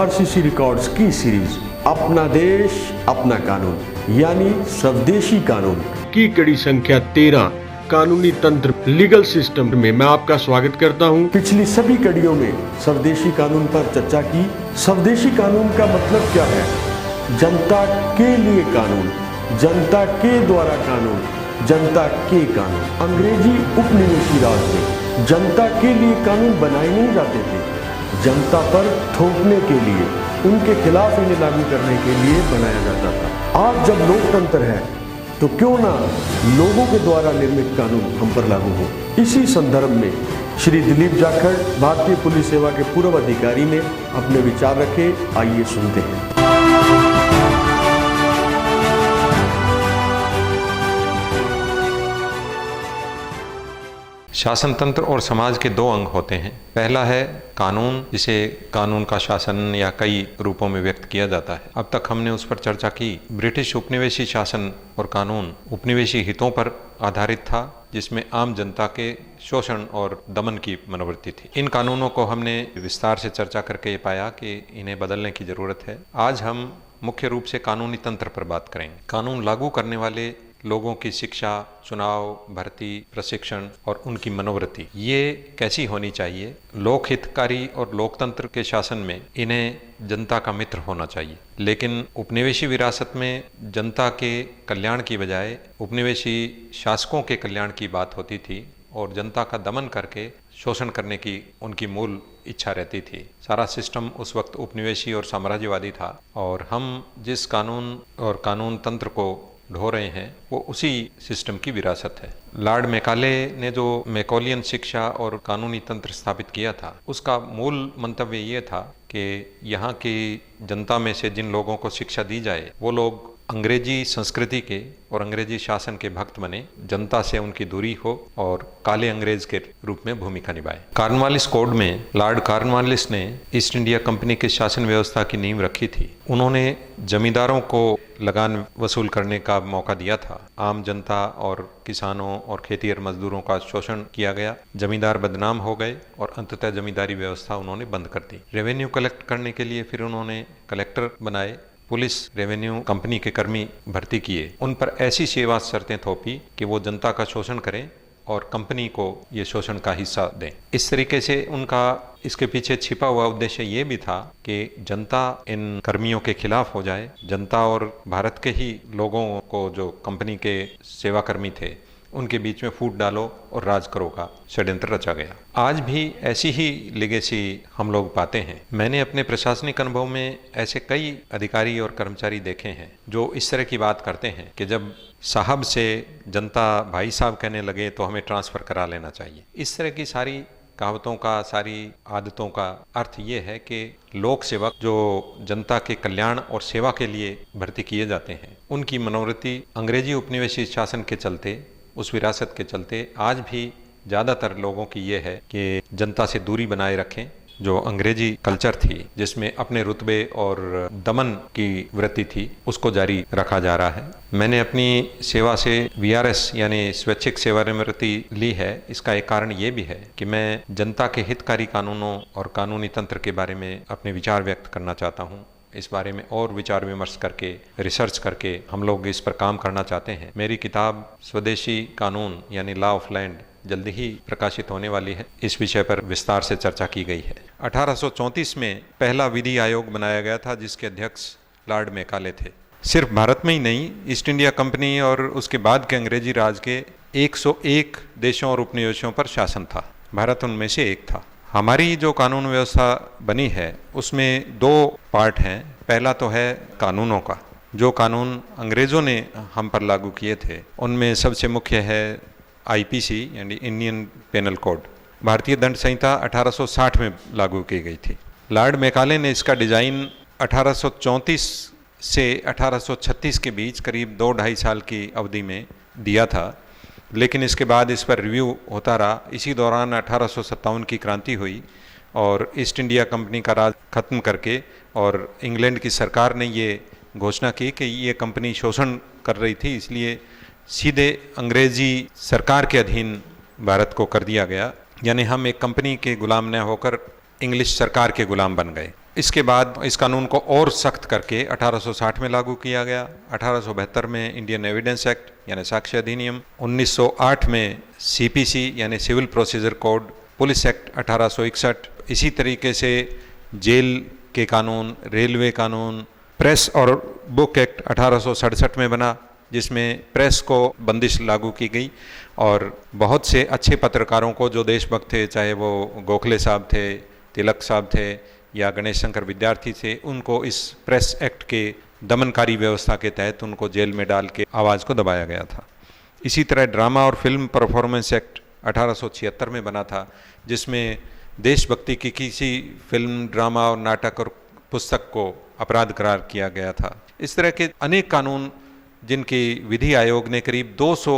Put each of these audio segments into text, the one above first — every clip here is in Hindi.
आरसीसी रिकॉर्ड्स की सीरीज अपना देश अपना कानून यानी स्वदेशी कानून की कड़ी संख्या 13 कानूनी तंत्र लीगल सिस्टम में मैं आपका स्वागत करता हूं। पिछली सभी कड़ियों में स्वदेशी कानून पर चर्चा की। स्वदेशी कानून का मतलब क्या है? जनता के लिए कानून, जनता के द्वारा कानून, जनता के कानून। अंग्रेजी उपनिवेशी राज में जनता के लिए कानून बनाए नहीं जाते थे, जनता पर थोपने के लिए, उनके खिलाफ इन्हें लागू करने के लिए बनाया जाता था। आज जब लोकतंत्र है तो क्यों ना लोगों के द्वारा निर्मित कानून हम पर लागू हो। इसी संदर्भ में श्री दिलीप जाखड़, भारतीय पुलिस सेवा के पूर्व अधिकारी ने अपने विचार रखे। आइए सुनते हैं। शासन तंत्र और समाज के दो अंग होते हैं। पहला है कानून, जिसे कानून का शासन या कई रूपों में व्यक्त किया जाता है। अब तक हमने उस पर चर्चा की। ब्रिटिश उपनिवेशी शासन और कानून उपनिवेशी हितों पर आधारित था, जिसमें आम जनता के शोषण और दमन की मनोवृत्ति थी। इन कानूनों को हमने विस्तार से चर्चा करके ये पाया कि इन्हें बदलने की जरूरत है। आज हम मुख्य रूप से कानूनी तंत्र पर बात करेंगे। कानून लागू करने वाले लोगों की शिक्षा, चुनाव, भर्ती, प्रशिक्षण और उनकी मनोवृत्ति ये कैसी होनी चाहिए। लोक हितकारी और लोकतंत्र के शासन में इन्हें जनता का मित्र होना चाहिए, लेकिन उपनिवेशी विरासत में जनता के कल्याण की बजाय उपनिवेशी शासकों के कल्याण की बात होती थी और जनता का दमन करके शोषण करने की उनकी मूल इच्छा रहती थी। सारा सिस्टम उस वक्त उपनिवेशी और साम्राज्यवादी था और हम जिस कानून और कानून तंत्र को ढो रहे हैं वो उसी सिस्टम की विरासत है। लॉर्ड मैकाले ने जो मैकोलियन शिक्षा और कानूनी तंत्र स्थापित किया था, उसका मूल मंतव्य ये था कि यहाँ की जनता में से जिन लोगों को शिक्षा दी जाए वो लोग अंग्रेजी संस्कृति के और अंग्रेजी शासन के भक्त बने, जनता से उनकी दूरी हो और काले अंग्रेज के रूप में भूमिका निभाए। कॉर्नवालिस कोड में लॉर्ड कॉर्नवालिस ने ईस्ट इंडिया कंपनी की शासन व्यवस्था की नींव रखी थी। उन्होंने जमींदारों को लगान वसूल करने का मौका दिया था। आम जनता और किसानों और खेतिहर मजदूरों का शोषण किया गया। जमींदार बदनाम हो गए और अंततः जमींदारी व्यवस्था उन्होंने बंद कर दी। रेवेन्यू कलेक्ट करने के लिए फिर उन्होंने कलेक्टर बनाए। पुलिस, रेवेन्यू कंपनी के कर्मी भर्ती किए। उन पर ऐसी सेवा शर्तें थोपी कि वो जनता का शोषण करें और कंपनी को ये शोषण का हिस्सा दें। इस तरीके से उनका इसके पीछे छिपा हुआ उद्देश्य ये भी था कि जनता इन कर्मियों के खिलाफ हो जाए। जनता और भारत के ही लोगों को, जो कंपनी के सेवा कर्मी थे, उनके बीच में फूट डालो और राज करो का षड्यंत्र रचा गया। आज भी ऐसी ही लेगेसी हम लोग पाते हैं। मैंने अपने प्रशासनिक अनुभव में ऐसे कई अधिकारी और कर्मचारी देखे हैं जो इस तरह की बात करते हैं कि जब साहब से जनता भाई साहब कहने लगे तो हमें ट्रांसफ़र करा लेना चाहिए। इस तरह की सारी कहावतों का, सारी आदतों का अर्थ ये है कि लोक सेवक जो जनता के कल्याण और सेवा के लिए भर्ती किए जाते हैं, उनकी मनोवृत्ति अंग्रेजी उपनिवेशी शासन के चलते, उस विरासत के चलते आज भी ज़्यादातर लोगों की ये है कि जनता से दूरी बनाए रखें। जो अंग्रेजी कल्चर थी, जिसमें अपने रुतबे और दमन की वृत्ति थी, उसको जारी रखा जा रहा है। मैंने अपनी सेवा से VRS यानी स्वैच्छिक सेवानिवृत्ति ली है। इसका एक कारण ये भी है कि मैं जनता के हितकारी कानूनों और कानूनी तंत्र के बारे में अपने विचार व्यक्त करना चाहता हूँ। इस बारे में और विचार विमर्श करके, रिसर्च करके हम लोग इस पर काम करना चाहते हैं। मेरी किताब स्वदेशी कानून यानी लॉ ऑफ लैंड जल्दी ही प्रकाशित होने वाली है। इस विषय पर विस्तार से चर्चा की गई है। 1834 में पहला विधि आयोग बनाया गया था, जिसके अध्यक्ष लॉर्ड मैकाले थे। सिर्फ भारत में ही नहीं, ईस्ट इंडिया कंपनी और उसके बाद के अंग्रेजी राज के 101 देशों और उपनिवेशों पर शासन था। भारत उनमें से एक था। हमारी जो कानून व्यवस्था बनी है उसमें दो पार्ट हैं। पहला तो है कानूनों का। जो कानून अंग्रेज़ों ने हम पर लागू किए थे, उनमें सबसे मुख्य है IPC यानी इंडियन पेनल कोड। भारतीय दंड संहिता 1860 में लागू की गई थी। लॉर्ड मैकाले ने इसका डिज़ाइन 1834 से 1836 के बीच करीब 2-2.5 साल की अवधि में दिया था, लेकिन इसके बाद इस पर रिव्यू होता रहा। इसी दौरान 1857 की क्रांति हुई और ईस्ट इंडिया कंपनी का राज खत्म करके और इंग्लैंड की सरकार ने ये घोषणा की कि ये कंपनी शोषण कर रही थी, इसलिए सीधे अंग्रेजी सरकार के अधीन भारत को कर दिया गया। यानी हम एक कंपनी के गुलाम न होकर इंग्लिश सरकार के गुलाम बन गए। इसके बाद इस कानून को और सख्त करके 1860 में लागू किया गया, 1872 में इंडियन एविडेंस एक्ट यानी साक्ष्य अधिनियम, 1908 में सीपीसी यानी civil procedure code, police act 1861, इसी तरीके से जेल के कानून, रेलवे कानून, प्रेस और बुक एक्ट 1867 में बना, जिसमें प्रेस को बंदिश लागू की गई और बहुत से अच्छे पत्रकारों को जो देशभक्त थे, चाहे वो गोखले साहब थे, तिलक साहब थे या गणेश शंकर विद्यार्थी थे, उनको इस प्रेस एक्ट के दमनकारी व्यवस्था के तहत उनको जेल में डाल के आवाज़ को दबाया गया था। इसी तरह ड्रामा और फिल्म परफॉर्मेंस एक्ट 1876 में बना था, जिसमें देशभक्ति की किसी फिल्म, ड्रामा और नाटक और पुस्तक को अपराध करार किया गया था। इस तरह के अनेक कानून जिनकी विधि आयोग ने करीब 200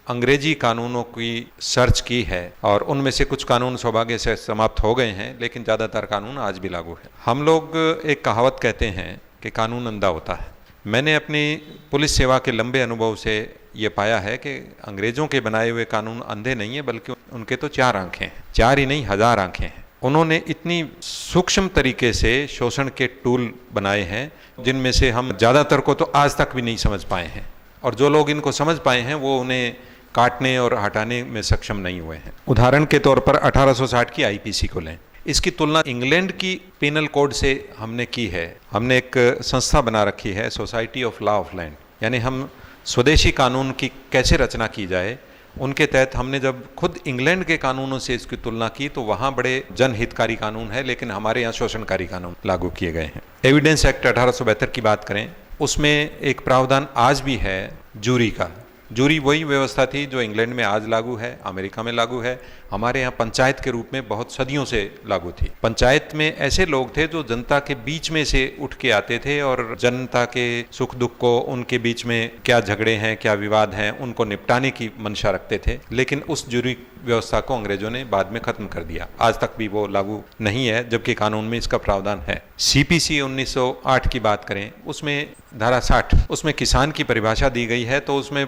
अंग्रेजी कानूनों की सर्च की है और उनमें से कुछ कानून सौभाग्य से समाप्त हो गए हैं, लेकिन ज़्यादातर कानून आज भी लागू है। हम लोग एक कहावत कहते हैं कि कानून अंधा होता है। मैंने अपनी पुलिस सेवा के लंबे अनुभव से ये पाया है कि अंग्रेज़ों के बनाए हुए कानून अंधे नहीं है, बल्कि उनके तो 4 आंखें हैं, 4 ही नहीं 1000 आंखें हैं। उन्होंने इतनी सूक्ष्म तरीके से शोषण के टूल बनाए हैं जिनमें से हम ज़्यादातर को तो आज तक भी नहीं समझ पाए हैं, और जो लोग इनको समझ पाए हैं वो उन्हें काटने और हटाने में सक्षम नहीं हुए हैं। उदाहरण के तौर पर 1860 की आईपीसी को लें, इसकी तुलना इंग्लैंड की पेनल कोड से हमने की है। हमने एक संस्था बना रखी है, society of law of land, यानी हम स्वदेशी कानून की कैसे रचना की जाए, उनके तहत हमने जब खुद इंग्लैंड के कानूनों से इसकी तुलना की तो वहाँ बड़े जनहितकारी कानून है, लेकिन हमारे यहाँ शोषणकारी कानून लागू किए गए हैं। एविडेंस एक्ट 1872 की बात करें, उसमें एक प्रावधान आज भी है जूरी का। जूरी वही व्यवस्था थी जो इंग्लैंड में आज लागू है, अमेरिका में लागू है, हमारे यहाँ पंचायत के रूप में बहुत सदियों से लागू थी। पंचायत में ऐसे लोग थे जो जनता के बीच में से उठ के आते थे और जनता के सुख दुख को, उनके बीच में क्या झगड़े हैं, क्या विवाद हैं, उनको निपटाने की मंशा रखते थे। लेकिन उस जूरी व्यवस्था को अंग्रेजों ने बाद में खत्म कर दिया, आज तक भी वो लागू नहीं है, जबकि कानून में इसका प्रावधान है। सीपीसी 1908 की बात करें, उसमें धारा 60, उसमें किसान की परिभाषा दी गई है। तो उसमें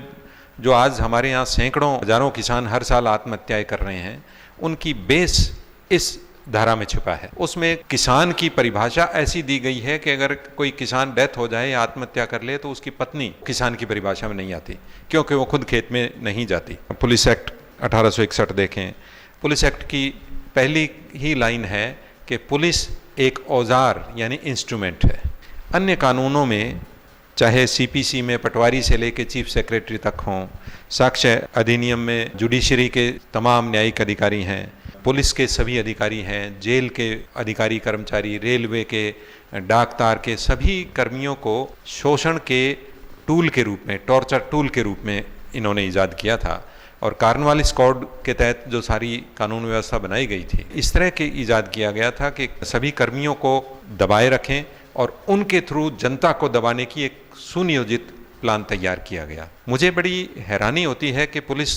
जो आज हमारे यहाँ सैकड़ों हजारों किसान हर साल आत्महत्याएं कर रहे हैं, उनकी बेस इस धारा में छुपा है। उसमें किसान की परिभाषा ऐसी दी गई है कि अगर कोई किसान डेथ हो जाए या आत्महत्या कर ले तो उसकी पत्नी किसान की परिभाषा में नहीं आती, क्योंकि वो खुद खेत में नहीं जाती। पुलिस एक्ट 1861 देखें, पुलिस एक्ट की पहली ही लाइन है कि पुलिस एक औजार यानी इंस्ट्रूमेंट है। अन्य कानूनों में, चाहे सीपीसी में पटवारी से लेकर चीफ सेक्रेटरी तक हों, साक्ष्य अधिनियम में जुडिशरी के तमाम न्यायिक अधिकारी हैं, पुलिस के सभी अधिकारी हैं, जेल के अधिकारी कर्मचारी, रेलवे के, डाक तार के सभी कर्मियों को शोषण के टूल के रूप में, टॉर्चर टूल के रूप में इन्होंने ईजाद किया था। और कार्नवालिस कोड के तहत जो सारी कानून व्यवस्था बनाई गई थी, इस तरह के ईजाद किया गया था कि सभी कर्मियों को दबाए रखें और उनके थ्रू जनता को दबाने की एक सुनियोजित प्लान तैयार किया गया। मुझे बड़ी हैरानी होती है कि पुलिस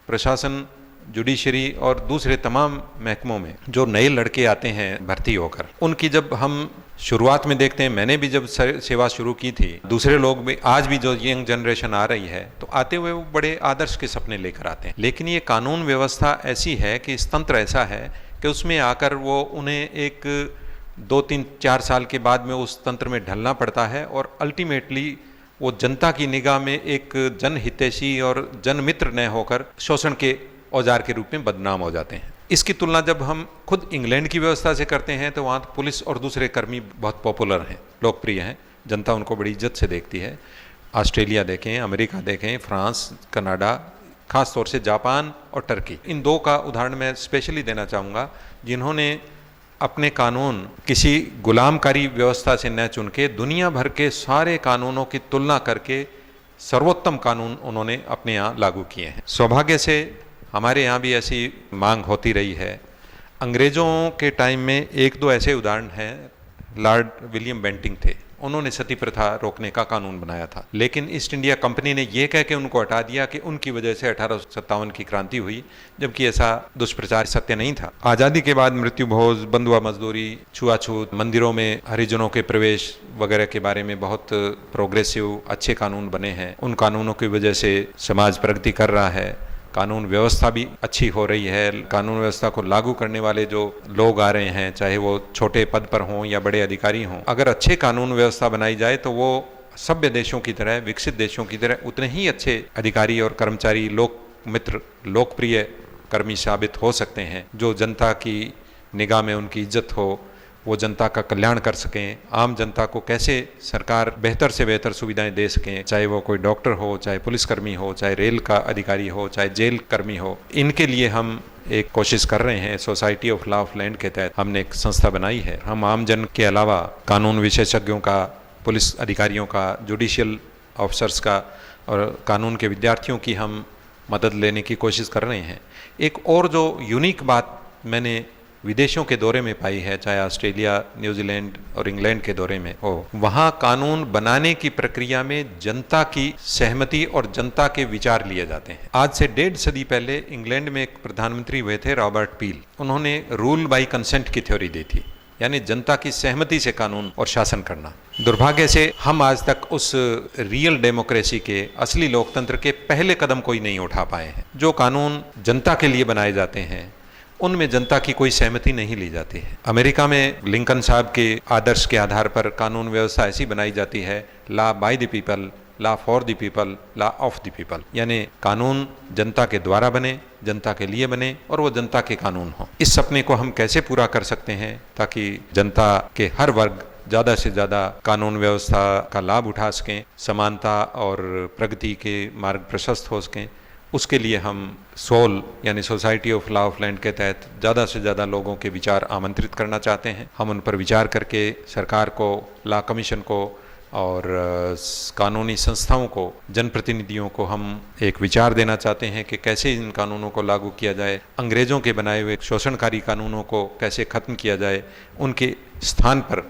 प्रशासन, जुडिशरी और दूसरे तमाम महकमों में जो नए लड़के आते हैं भर्ती होकर, उनकी जब हम शुरुआत में देखते हैं, मैंने भी जब सेवा शुरू की थी, दूसरे लोग भी, आज भी जो यंग जनरेशन आ रही है, तो आते हुए वो बड़े आदर्श के सपने लेकर आते हैं। लेकिन ये कानून व्यवस्था ऐसी है कि इस तंत्र ऐसा है कि उसमें आकर वो उन्हें एक 2-3-4 साल के बाद में उस तंत्र में ढलना पड़ता है और अल्टीमेटली वो जनता की निगाह में एक जनहितैषी और जनमित्र न होकर शोषण के औजार के रूप में बदनाम हो जाते हैं। इसकी तुलना जब हम खुद इंग्लैंड की व्यवस्था से करते हैं तो वहाँ पुलिस और दूसरे कर्मी बहुत पॉपुलर हैं, लोकप्रिय हैं, जनता उनको बड़ी इज्जत से देखती है। ऑस्ट्रेलिया देखें, अमेरिका देखें, फ्रांस, कनाडा, खास तौर से जापान और टर्की, इन 2 का उदाहरण मैं स्पेशली देना चाहूँगा, जिन्होंने अपने कानून किसी गुलामकारी व्यवस्था से न चुन के दुनिया भर के सारे कानूनों की तुलना करके सर्वोत्तम कानून उन्होंने अपने यहाँ लागू किए हैं। सौभाग्य से हमारे यहाँ भी ऐसी मांग होती रही है। अंग्रेज़ों के टाइम में 1-2 ऐसे उदाहरण हैं। लॉर्ड विलियम बेंटिंग थे, उन्होंने सती प्रथा रोकने का कानून बनाया था, लेकिन ईस्ट इंडिया कंपनी ने यह कह के उनको हटा दिया कि उनकी वजह से 1857 की क्रांति हुई, जबकि ऐसा दुष्प्रचार सत्य नहीं था। आज़ादी के बाद मृत्यु भोज, बंधुआ मजदूरी, छुआछूत, मंदिरों में हरिजनों के प्रवेश वगैरह के बारे में बहुत प्रोग्रेसिव अच्छे कानून बने हैं। उन कानूनों की वजह से समाज प्रगति कर रहा है। कानून व्यवस्था भी अच्छी हो रही है। कानून व्यवस्था को लागू करने वाले जो लोग आ रहे हैं, चाहे वो छोटे पद पर हों या बड़े अधिकारी हों, अगर अच्छे कानून व्यवस्था बनाई जाए तो वो सभ्य देशों की तरह, विकसित देशों की तरह उतने ही अच्छे अधिकारी और कर्मचारी, लोक मित्र, लोकप्रिय कर्मी साबित हो सकते हैं, जो जनता की निगाह में उनकी इज्जत हो, वो जनता का कल्याण कर सकें। आम जनता को कैसे सरकार बेहतर से बेहतर सुविधाएं दे सकें, चाहे वो कोई डॉक्टर हो, चाहे पुलिसकर्मी हो, चाहे रेल का अधिकारी हो, चाहे जेल कर्मी हो, इनके लिए हम एक कोशिश कर रहे हैं। Society of law of land के तहत हमने एक संस्था बनाई है। हम आम जन के अलावा कानून विशेषज्ञों का, पुलिस अधिकारियों का, जुडिशियल ऑफिसर्स का और कानून के विद्यार्थियों की हम मदद लेने की कोशिश कर रहे हैं। एक और जो यूनिक बात मैंने विदेशों के दौरे में पाई है, चाहे ऑस्ट्रेलिया, न्यूजीलैंड और इंग्लैंड के दौरे में हो, वहाँ कानून बनाने की प्रक्रिया में जनता की सहमति और जनता के विचार लिए जाते हैं। आज से 1.5 सदी पहले इंग्लैंड में एक प्रधानमंत्री हुए थे, रॉबर्ट पील। उन्होंने रूल बाय कंसेंट की थ्योरी दी थी, यानी जनता की सहमति से कानून और शासन करना। दुर्भाग्य से हम आज तक उस रियल डेमोक्रेसी के, असली लोकतंत्र के पहले कदम कोई नहीं उठा पाए हैं। जो कानून जनता के लिए बनाए जाते हैं उनमें जनता की कोई सहमति नहीं ली जाती है। अमेरिका में लिंकन साहब के आदर्श के आधार पर कानून व्यवस्था ऐसी बनाई जाती है, law by the people, law for the people, law of the people, यानी कानून जनता के द्वारा बने, जनता के लिए बने और वो जनता के कानून हो। इस सपने को हम कैसे पूरा कर सकते हैं ताकि जनता के हर वर्ग ज़्यादा से ज़्यादा कानून व्यवस्था का लाभ उठा सकें, समानता और प्रगति के मार्ग प्रशस्त हो सकें, उसके लिए हम सोल यानी society of law of land के तहत ज़्यादा से ज़्यादा लोगों के विचार आमंत्रित करना चाहते हैं। हम उन पर विचार करके सरकार को, लॉ कमीशन को और कानूनी संस्थाओं को, जनप्रतिनिधियों को हम एक विचार देना चाहते हैं कि कैसे इन कानूनों को लागू किया जाए, अंग्रेज़ों के बनाए हुए शोषणकारी कानूनों को कैसे ख़त्म किया जाए, उनके स्थान पर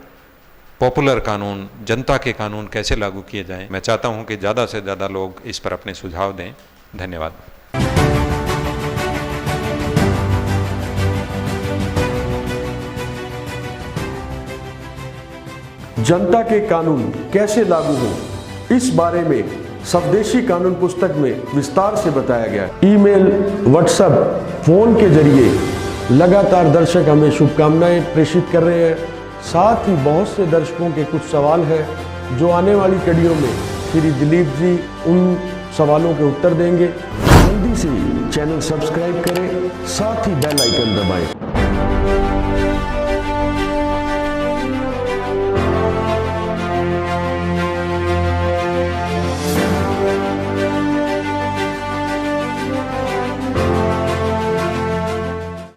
पॉपुलर कानून, जनता के कानून कैसे लागू किए जाएं। मैं चाहता हूं कि ज़्यादा से ज़्यादा लोग इस पर अपने सुझाव दें। धन्यवाद। जनता के कानून कैसे लागू हो, इस बारे में स्वदेशी कानून पुस्तक में विस्तार से बताया गया। ईमेल, व्हाट्सएप, फोन के जरिए लगातार दर्शक हमें शुभकामनाएं प्रेषित कर रहे हैं। साथ ही बहुत से दर्शकों के कुछ सवाल हैं जो आने वाली कड़ियों में श्री दिलीप जी उन सवालों के उत्तर देंगे। जल्दी से चैनल सब्सक्राइब करें, साथ ही बेल आइकन दबाएं।